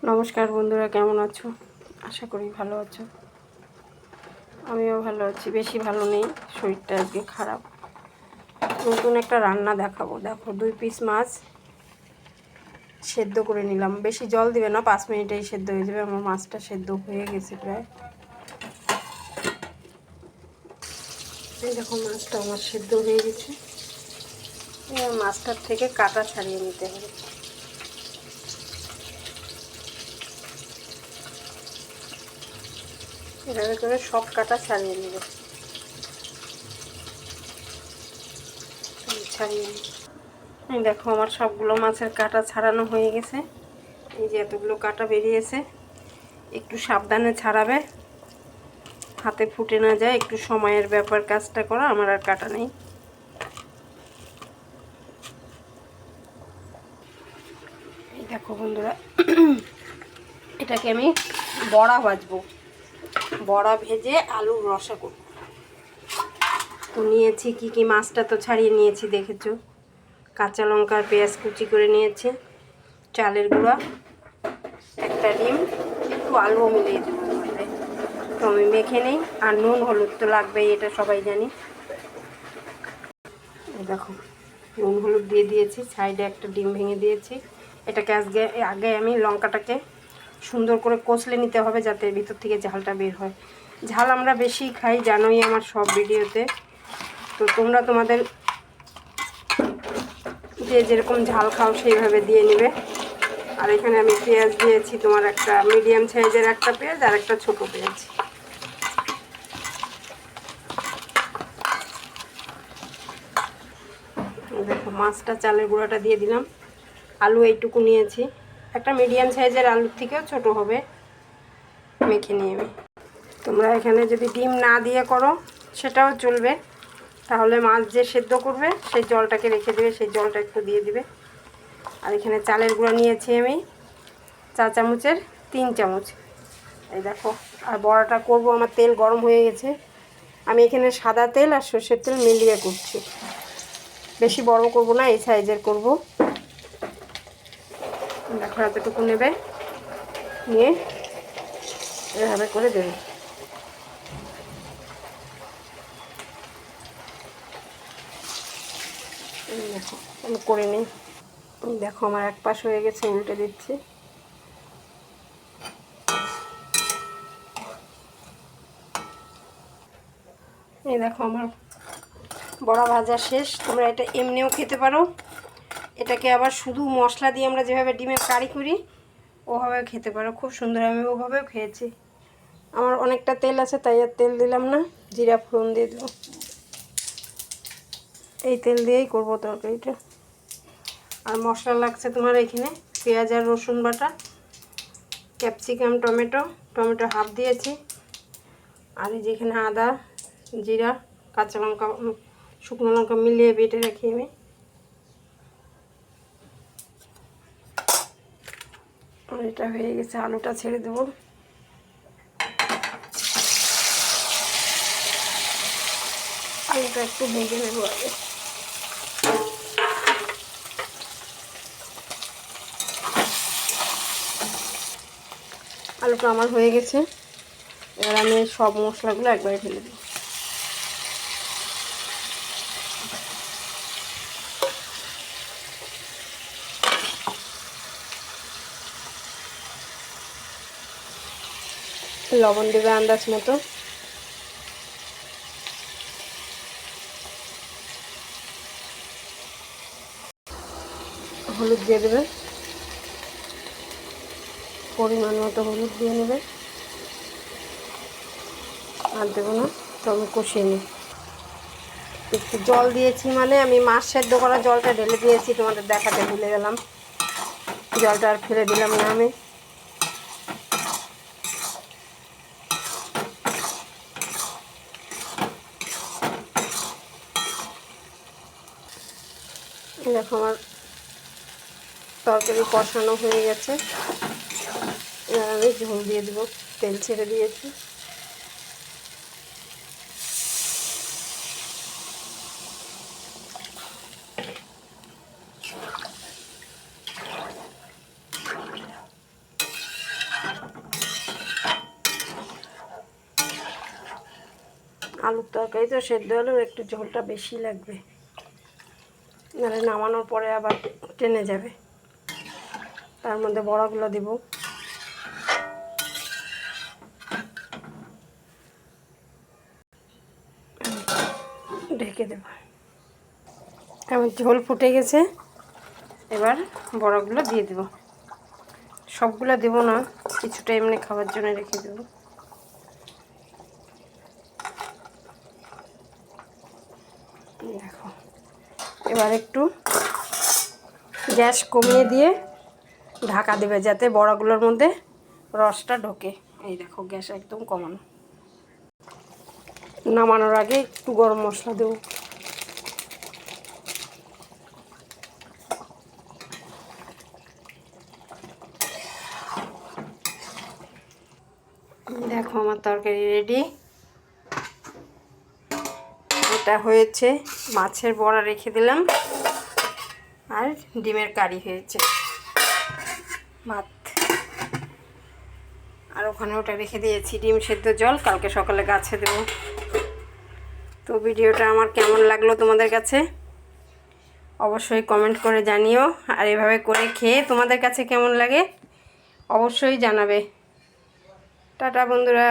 নমস্কার বন্ধুরা, কেমন আছো? আশা করি ভালো আছো। আমিও ভালো আছি, বেশি ভালো নেই, শরীরটা আজকে খারাপ। নতুন একটা রান্না দেখাবো। দেখো, 2 পিস মাছ সেদ্ধ করে নিলাম। বেশি জল দিবে না, 5 মিনিটেই সেদ্ধ হয়ে যাবে। আমার মাছটা সেদ্ধ হয়ে গেছে প্রায়। এই দেখো, মাছটা আমার সেদ্ধ হয়ে গেছে। এবার মাছটার থেকে কাঁটা ছাড়িয়ে নিতে হবে। এভাবে করে সব কাঁটা ছাড়িয়ে নেবে। ছাড়িয়ে এই দেখো, আমার সবগুলো মাছের কাঁটা ছাড়ানো হয়ে গেছে। এই যে এতগুলো কাঁটা বেরিয়েছে। একটু সাবধানে ছাড়াবে, হাতে ফুটে না যায়। একটু সময়ের ব্যাপার কাজটা করা। আমার আর কাটা নেই। এই দেখো বন্ধুরা, এটাকে আমি বড়া ভাজবো। বড়া ভেজে আলুর রসা করব। তো নিয়েছি কি মাছটা তো ছাড়িয়ে নিয়েছি, দেখেছো। কাঁচা লঙ্কা আর পেঁয়াজ কুচি করে নিয়েছি, চালের গুঁড়া, একটা ডিম, একটু আলুও মিলিয়ে দেবো। তো আমি মেখে নেই। আর নুন হলুদ তো লাগবেই, এটা সবাই জানি। দেখো, নুন হলুদ দিয়ে দিয়েছি, সাইডে একটা ডিম ভেঙে দিয়েছি। এটাকে আগে আমি লঙ্কাটাকে সুন্দর করে কষলে নিতে হবে, যাতে ভিতর থেকে ঝালটা বের হয়। ঝাল আমরা বেশি খাই, জানোই আমার সব ভিডিওতে। তো তোমরা তোমাদের যে যেরকম ঝাল খাও সেইভাবে দিয়ে নেবে। আর এখানে আমি পেঁয়াজ দিয়েছি, তোমার একটা মিডিয়াম সাইজের একটা পেঁয়াজ আর একটা ছোটো পেঁয়াজ। দেখো, মাছটা চালের গুঁড়াটা দিয়ে দিলাম। আলু এইটুকু নিয়েছি, একটা মিডিয়াম সাইজের আলুর থেকেও ছোট হবে। মেখে নিয়ে তোমরা এখানে যদি ডিম না দিয়ে করো সেটাও চলবে। তাহলে মাছ যে সেদ্ধ করবে সেই জলটাকে রেখে দেবে, সেই জলটা একটু দিয়ে দিবে। আর এখানে চালের গুঁড়া নিয়েছি আমি 4 চামচের 3 চামচ। এই দেখো, আর বড়াটা করব। আমার তেল গরম হয়ে গেছে। আমি এখানে সাদা তেল আর সর্ষের তেল মিলিয়ে করছি। বেশি বড় করব না, এই সাইজের করব। দেখো, এতটুকু নেবে, নিয়ে এভাবে করে দেবে। দেখো, আমি করে নিই। দেখো, আমার এক পাশ হয়ে গেছে, উল্টে দিচ্ছি। এই দেখো, আমার বড়া ভাজা শেষ। তোমরা এটা এমনিও খেতে পারো। এটাকে আবার শুধু মশলা দিয়ে আমরা যেভাবে ডিমের কারি করি ওভাবে খেতে পারো, খুব সুন্দর। আমি ওভাবেও খেয়েছি। আমার অনেকটা তেল আছে, তাই আর তেল দিলাম না, জিরা ফোড়ন দিয়ে দিলাম। এই তেল দিয়েই করবো তরকারিটা। আর মশলা লাগছে তোমার এখানে পেঁয়াজ আর রসুন বাটা, ক্যাপসিকাম, টমেটো হাফ দিয়েছি। আর এই যেখানে আদা, জিরা, কাঁচা লঙ্কা, শুকনো লঙ্কা মিলিয়ে বেটে রাখি আমি। আর এটা হয়ে গেছে, আলুটা ছেড়ে দেবো। আলুটা একটু ভেজে নেবো আগে। আলুটা আমার হয়ে গেছে। এবার আমি সব মশলাগুলো একবারে ঢেলে দিই। লবণ দেবে আন্দাজ মতো। হলুদ দিয়ে দেবে, পরিমাণ মতো হলুদ দিয়ে নেবে। আর দেবো না, তো আমি কষিয়ে নিই। একটু জল দিয়েছি, মানে আমি মাছ সেদ্ধ করা জলটা ঢেলে দিয়েছি, তোমাদের দেখাতে ভুলে গেলাম। জলটা আর ফেলে দিলাম না আমি। দেখো, আমার তরকারি কষানো হয়ে গেছে। এবার আমি ঝোল দিয়ে দেবো, তেল ছেড়ে দিয়েছি। আলুর তরকারি তো সেদ্ধ হলেও একটু ঝোলটা বেশি লাগবে, নাহলে নামানোর পরে আবার টেনে যাবে। তার মধ্যে বড়াগুলো দেব। ঢেকে দেব। আমার ঝোল ফুটে গেছে, এবার বড়াগুলো দিয়ে দেব। সবগুলো দেব না, কিছুটা এমনি খাওয়ার জন্য রেখে দেব। দেখো, এবার একটু গ্যাস কমিয়ে দিয়ে ঢাকা দেবে, যাতে বড়াগুলোর মধ্যে রসটা ঢোকে। এই দেখো, গ্যাস একদম কমানো। নামানোর আগে একটু গরম মশলা দেব। দেখো, আমার তরকারি রেডি। এটা হয়েছে, মাছের বড়া রেখে দিলাম, আর ডিমের কারি হয়েছে, ভাত। আর ওখানে ওটা রেখে দিয়েছি ডিম সেদ্ধ জল, কালকে সকালে গাছে দেব। তো ভিডিওটা আমার কেমন লাগলো তোমাদের কাছে অবশ্যই কমেন্ট করে জানিও। আর এভাবে করে খেয়ে তোমাদের কাছে কেমন লাগে অবশ্যই জানাবে। টাটা বন্ধুরা।